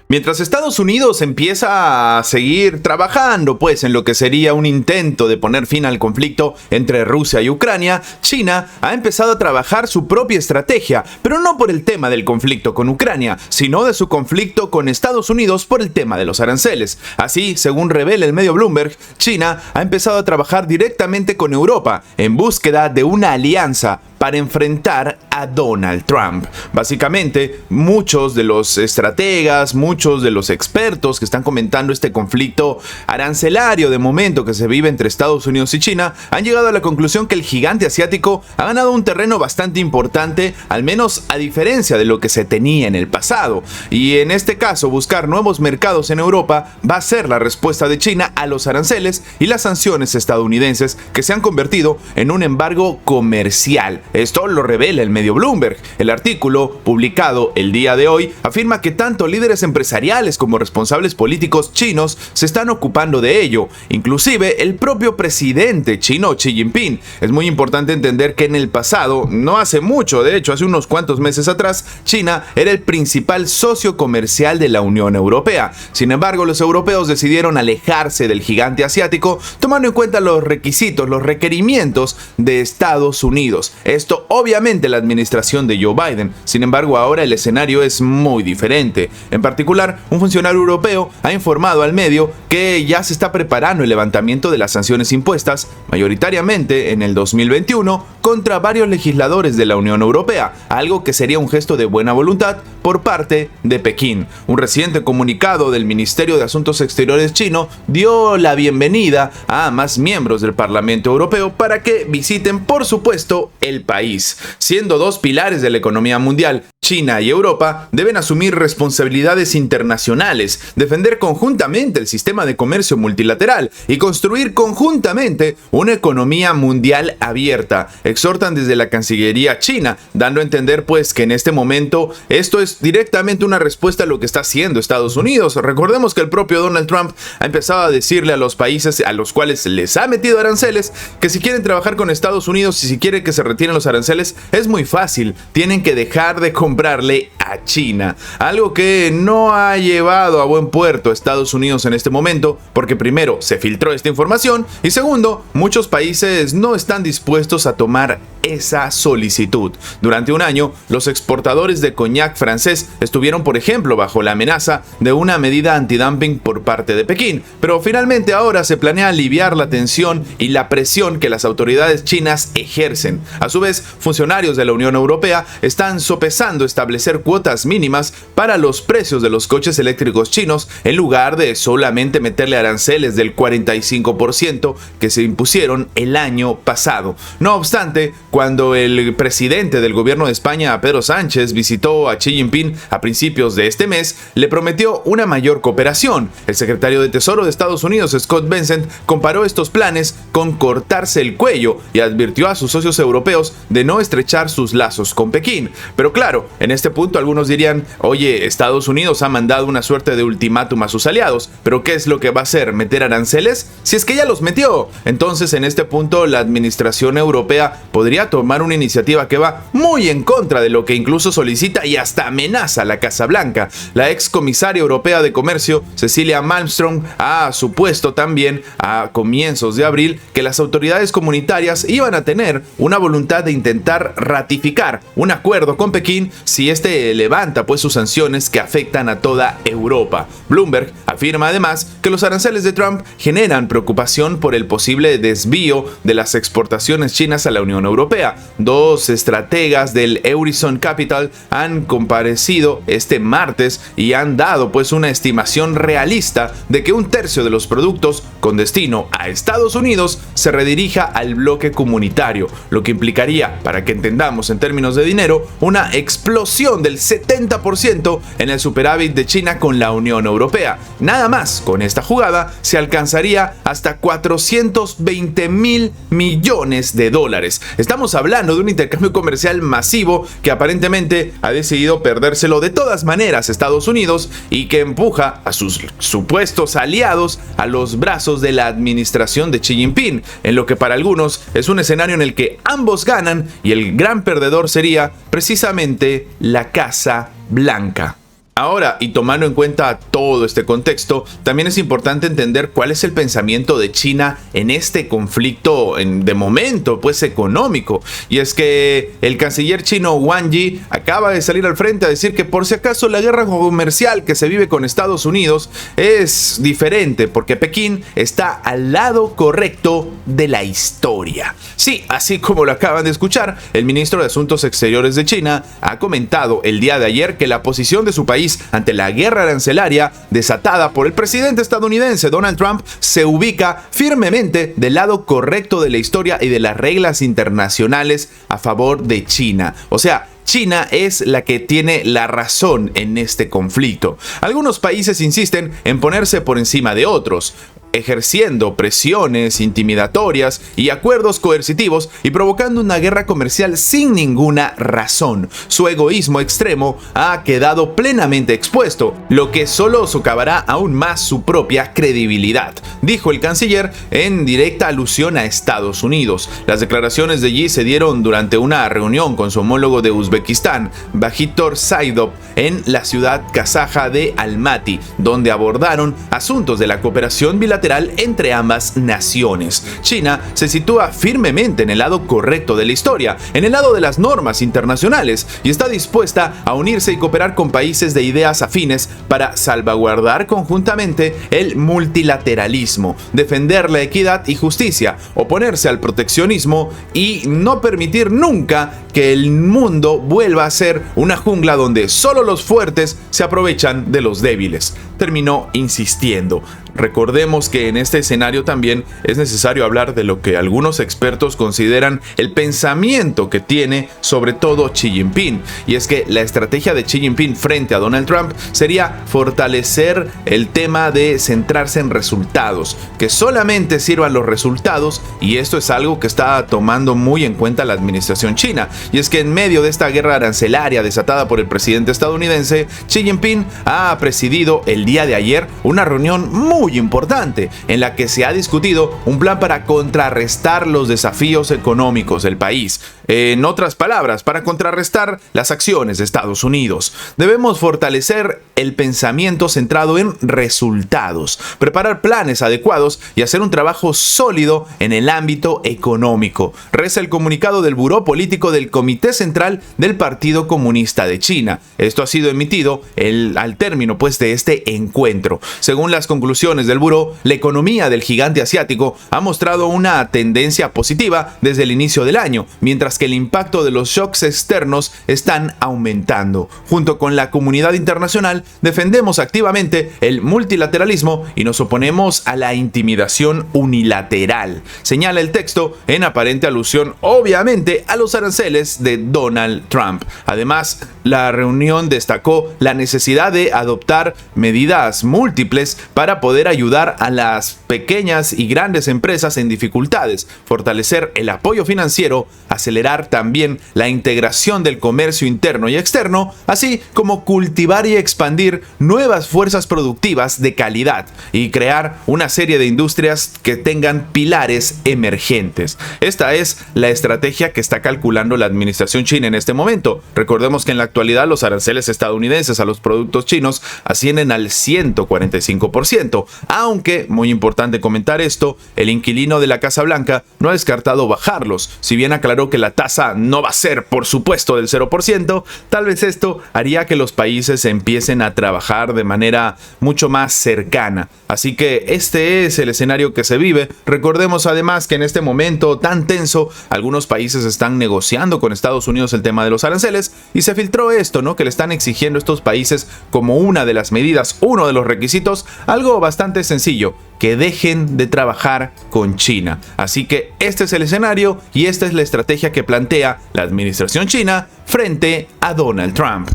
Mientras Estados Unidos empieza a seguir trabajando pues en lo que sería un intento de poner fin al conflicto entre Rusia y Ucrania, China ha empezado a trabajar su propia estrategia, pero no por el tema del conflicto con Ucrania, sino de su conflicto con Estados Unidos por el tema de los aranceles. Así, según revela el medio Bloomberg, China ha empezado a trabajar directamente con Europa en búsqueda de una alianza para enfrentar a Donald Trump. Básicamente, muchos de los estrategas, muchos de los expertos que están comentando este conflicto arancelario de momento que se vive entre Estados Unidos y China han llegado a la conclusión que el gigante asiático ha ganado un terreno bastante importante, al menos a diferencia de lo que se tenía en el pasado. Y en este caso, buscar nuevos mercados en Europa va a ser la respuesta de China a los aranceles y las sanciones estadounidenses que se han convertido en un embargo comercial. Esto lo revela el medio Bloomberg. El artículo, publicado el día de hoy, afirma que tanto líderes empresariales como responsables políticos chinos se están ocupando de ello, inclusive el propio presidente chino Xi Jinping. Es muy importante entender que en el pasado, no hace mucho, de hecho hace unos cuantos meses atrás, China era el principal socio comercial de la Unión Europea. Sin embargo, los europeos decidieron alejarse del gigante asiático, tomando en cuenta los requisitos, los requerimientos de Estados Unidos. Esto obviamente la administración de Joe Biden. Sin embargo, ahora el escenario es muy diferente. En particular, un funcionario europeo ha informado al medio que ya se está preparando el levantamiento de las sanciones impuestas, mayoritariamente en el 2021, contra varios legisladores de la Unión Europea, algo que sería un gesto de buena voluntad por parte de Pekín. Un reciente comunicado del Ministerio de Asuntos Exteriores chino dio la bienvenida a más miembros del Parlamento Europeo para que visiten, por supuesto, el país. Siendo dos pilares de la economía mundial, China y Europa deben asumir responsabilidades internacionales, defender conjuntamente el sistema de comercio multilateral y construir conjuntamente una economía mundial abierta. Exhortan desde la Cancillería china, dando a entender pues que en este momento esto es directamente una respuesta a lo que está haciendo Estados Unidos. Recordemos que el propio Donald Trump ha empezado a decirle a los países a los cuales les ha metido aranceles que si quieren trabajar con Estados Unidos y si quieren que se retiren los aranceles, es muy fácil, tienen que dejar de comprarle a China, algo que no ha llevado a buen puerto a Estados Unidos en este momento, porque primero se filtró esta información y segundo, muchos países no están dispuestos a tomar esa solicitud. Durante un año, los exportadores de coñac francés estuvieron, por ejemplo, bajo la amenaza de una medida antidumping por parte de Pekín, pero finalmente ahora se planea aliviar la tensión y la presión que las autoridades chinas ejercen. A su vez, funcionarios de la Unión Europea están sopesando establecer cuotas mínimas para los precios de los coches eléctricos chinos en lugar de solamente meterle aranceles del 45% que se impusieron el año pasado. No obstante, cuando el presidente del gobierno de España, Pedro Sánchez, visitó a Xi Jinping a principios de este mes, le prometió una mayor cooperación. El secretario de Tesoro de Estados Unidos, Scott Bessent, comparó estos planes con cortarse el cuello y advirtió a sus socios europeos de no estrechar sus lazos con Pekín. Pero claro, en este punto algunos dirían, oye, Estados Unidos ha mandado una suerte de ultimátum a sus aliados, pero ¿qué es lo que va a hacer? ¿Meter aranceles? Si es que ya los metió. Entonces, en este punto, la administración europea podría tomar una iniciativa que va muy en contra de lo que incluso solicita y hasta amenaza a la Casa Blanca. La ex comisaria europea de comercio, Cecilia Malmström, ha supuesto también a comienzos de abril que las autoridades comunitarias iban a tener una voluntad de intentar ratificar un acuerdo con Pekín si este levanta pues sus sanciones que afectan a toda Europa. Bloomberg afirma además que los aranceles de Trump generan preocupación por el posible desvío de las exportaciones chinas a la Unión Europea. Dos estrategas del Eurozone Capital han comparecido este martes y han dado pues una estimación realista de que un tercio de los productos con destino a Estados Unidos se redirija al bloque comunitario, lo que implicaría, para que entendamos en términos de dinero, una explosión del 70% en el superávit de China con la Unión Europea. Nada más, con esta jugada se alcanzaría hasta 420,000 millones de dólares. Estamos hablando de un intercambio comercial masivo que aparentemente ha decidido perdérselo de todas maneras Estados Unidos y que empuja a sus supuestos aliados a los brazos de la administración de Xi Jinping, en lo que para algunos es un escenario en el que ambos ganan y el gran perdedor sería precisamente la Casa Blanca. Ahora, y tomando en cuenta todo este contexto, también es importante entender cuál es el pensamiento de China en este conflicto de momento, pues económico. Y es que el canciller chino Wang Yi acaba de salir al frente a decir que por si acaso la guerra comercial que se vive con Estados Unidos es diferente, porque Pekín está al lado correcto de la historia. Sí, así como lo acaban de escuchar, el ministro de Asuntos Exteriores de China ha comentado el día de ayer que la posición de su país ante la guerra arancelaria desatada por el presidente estadounidense Donald Trump se ubica firmemente del lado correcto de la historia y de las reglas internacionales a favor de China. O sea, China es la que tiene la razón en este conflicto. Algunos países insisten en ponerse por encima de otros, ejerciendo presiones intimidatorias y acuerdos coercitivos y provocando una guerra comercial sin ninguna razón. Su egoísmo extremo ha quedado plenamente expuesto, lo que solo socavará aún más su propia credibilidad, dijo el canciller en directa alusión a Estados Unidos. Las declaraciones de Yi se dieron durante una reunión con su homólogo de Uzbekistán, Bakhtir Saidov, en la ciudad kazaja de Almaty, donde abordaron asuntos de la cooperación bilateral entre ambas naciones. China se sitúa firmemente en el lado correcto de la historia, en el lado de las normas internacionales, y está dispuesta a unirse y cooperar con países de ideas afines para salvaguardar conjuntamente el multilateralismo, defender la equidad y justicia, oponerse al proteccionismo y no permitir nunca que el mundo vuelva a ser una jungla donde solo los fuertes se aprovechan de los débiles. Terminó insistiendo. Recordemos que en este escenario también es necesario hablar de lo que algunos expertos consideran el pensamiento que tiene sobre todo Xi Jinping, y es que la estrategia de Xi Jinping frente a Donald Trump sería fortalecer el tema de centrarse en resultados, que solamente sirvan los resultados, y esto es algo que está tomando muy en cuenta la administración china, y es que en medio de esta guerra arancelaria desatada por el presidente estadounidense, Xi Jinping ha presidido el día de ayer una reunión muy importante en la que se ha discutido un plan para contrarrestar los desafíos económicos del país. En otras palabras, para contrarrestar las acciones de Estados Unidos, debemos fortalecer el pensamiento centrado en resultados, preparar planes adecuados y hacer un trabajo sólido en el ámbito económico, reza el comunicado del Buró Político del Comité Central del Partido Comunista de China. Esto ha sido emitido al término de este encuentro. Según las conclusiones del buró, la economía del gigante asiático ha mostrado una tendencia positiva desde el inicio del año, mientras que el impacto de los shocks externos están aumentando. Junto con la comunidad internacional, defendemos activamente el multilateralismo y nos oponemos a la intimidación unilateral, señala el texto, en aparente alusión obviamente a los aranceles de Donald Trump. Además, la reunión destacó la necesidad de adoptar medidas múltiples para poder ayudar a las pequeñas y grandes empresas en dificultades, fortalecer el apoyo financiero, acelerar también la integración del comercio interno y externo, así como cultivar y expandir nuevas fuerzas productivas de calidad y crear una serie de industrias que tengan pilares emergentes. Esta es la estrategia que está calculando la administración china en este momento. Recordemos que en la actualidad los aranceles estadounidenses a los productos chinos ascienden al 145%, aunque, muy importante comentar esto, el inquilino de la Casa Blanca no ha descartado bajarlos. Si bien aclaró que la tasa no va a ser, por supuesto, del 0%, tal vez esto haría que los países empiecen a trabajar de manera mucho más cercana. Así que este es el escenario que se vive. Recordemos además que en este momento tan tenso, algunos países están negociando con Estados Unidos el tema de los aranceles, y se filtró esto, ¿no? Que le están exigiendo a estos países como una de las medidas, uno de los requisitos, algo bastante sencillo: que dejen de trabajar con China. Así que este es el escenario y esta es la estrategia que plantea la administración china frente a Donald Trump.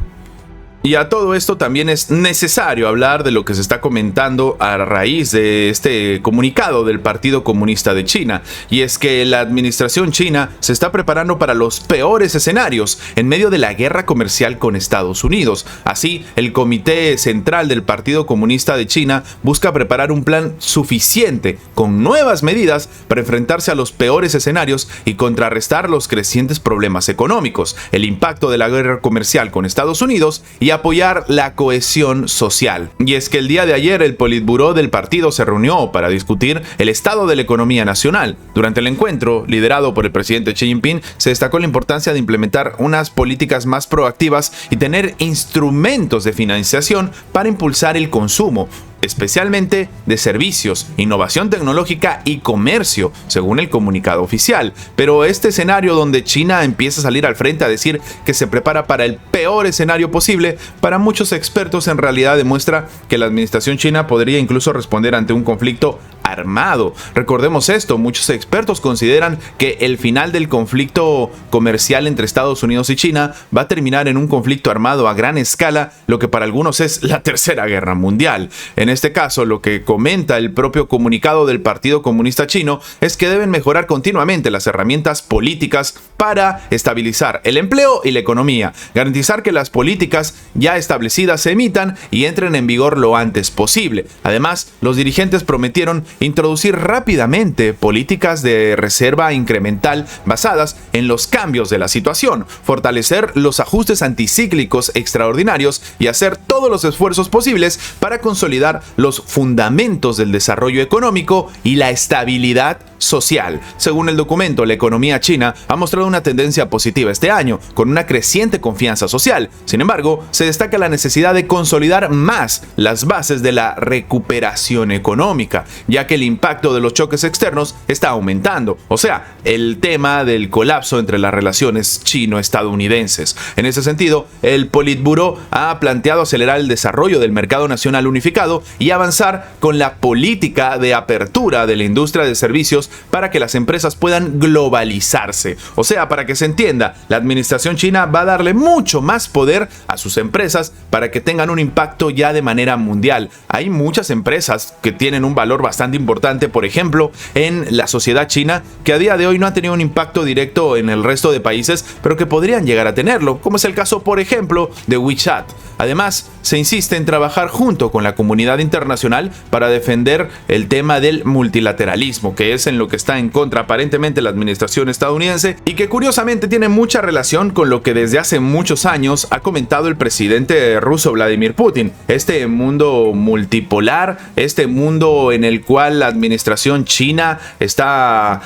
Y a todo esto también es necesario hablar de lo que se está comentando a raíz de este comunicado del Partido Comunista de China, y es que la administración china se está preparando para los peores escenarios en medio de la guerra comercial con Estados Unidos. Así, el Comité Central del Partido Comunista de China busca preparar un plan suficiente con nuevas medidas para enfrentarse a los peores escenarios y contrarrestar los crecientes problemas económicos, el impacto de la guerra comercial con Estados Unidos y y apoyar la cohesión social. Y es que el día de ayer el Politburó del partido se reunió para discutir el estado de la economía nacional. Durante el encuentro, liderado por el presidente Xi Jinping, se destacó la importancia de implementar unas políticas más proactivas y tener instrumentos de financiación para impulsar el consumo, especialmente de servicios, innovación tecnológica y comercio, según el comunicado oficial. Pero este escenario donde China empieza a salir al frente a decir que se prepara para el peor escenario posible, para muchos expertos en realidad demuestra que la administración china podría incluso responder ante un conflicto armado. Recordemos esto, muchos expertos consideran que el final del conflicto comercial entre Estados Unidos y China va a terminar en un conflicto armado a gran escala, lo que para algunos es la Tercera Guerra Mundial. En este caso, lo que comenta el propio comunicado del Partido Comunista Chino es que deben mejorar continuamente las herramientas políticas para estabilizar el empleo y la economía, garantizar que las políticas ya establecidas se emitan y entren en vigor lo antes posible. Además, los dirigentes prometieron introducir rápidamente políticas de reserva incremental basadas en los cambios de la situación, fortalecer los ajustes anticíclicos extraordinarios y hacer todos los esfuerzos posibles para consolidar los fundamentos del desarrollo económico y la estabilidad social. Según el documento, la economía china ha mostrado una tendencia positiva este año, con una creciente confianza social. Sin embargo, se destaca la necesidad de consolidar más las bases de la recuperación económica, ya que el impacto de los choques externos está aumentando, o sea, el tema del colapso entre las relaciones chino-estadounidenses. En ese sentido, el Politburó ha planteado acelerar el desarrollo del mercado nacional unificado y avanzar con la política de apertura de la industria de servicios para que las empresas puedan globalizarse. O sea, para que se entienda, la administración china va a darle mucho más poder a sus empresas para que tengan un impacto ya de manera mundial. Hay muchas empresas que tienen un valor bastante importante, por ejemplo, en la sociedad china, que a día de hoy no han tenido un impacto directo en el resto de países, pero que podrían llegar a tenerlo, como es el caso, por ejemplo, de WeChat. Además, se insiste en trabajar junto con la comunidad internacional para defender el tema del multilateralismo, que es en lo que está en contra aparentemente la administración estadounidense y que curiosamente tiene mucha relación con lo que desde hace muchos años ha comentado el presidente ruso Vladimir Putin. Este mundo multipolar, este mundo en el cual la administración china está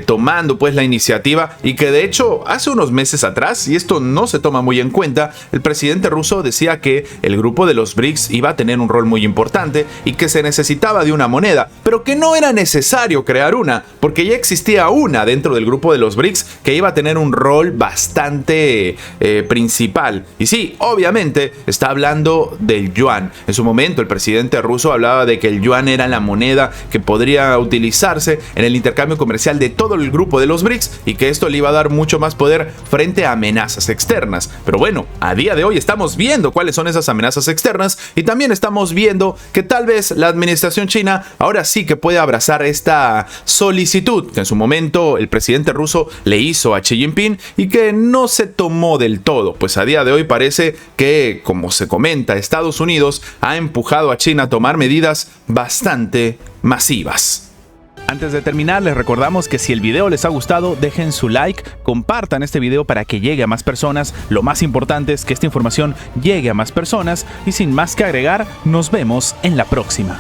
tomando pues la iniciativa y que de hecho hace unos meses atrás, y esto no se toma muy en cuenta, el presidente ruso decía que el grupo de los BRICS iba a tener un rol muy importante y que se necesitaba de una moneda, pero que no era necesario crear una, porque ya existía una dentro del grupo de los BRICS que iba a tener un rol bastante principal. Y sí, obviamente está hablando del yuan. En su momento el presidente ruso hablaba de que el yuan era la moneda que podría utilizarse en el intercambio comercial de todo el grupo de los BRICS y que esto le iba a dar mucho más poder frente a amenazas externas. Pero bueno, a día de hoy estamos viendo cuáles son esas amenazas externas y también estamos viendo que tal vez la administración china ahora sí que puede abrazar esta solicitud que en su momento el presidente ruso le hizo a Xi Jinping y que no se tomó del todo, pues a día de hoy parece que, como se comenta, Estados Unidos ha empujado a China a tomar medidas bastante masivas. Antes de terminar, les recordamos que si el video les ha gustado, dejen su like, compartan este video para que llegue a más personas. Lo más importante es que esta información llegue a más personas y sin más que agregar, nos vemos en la próxima.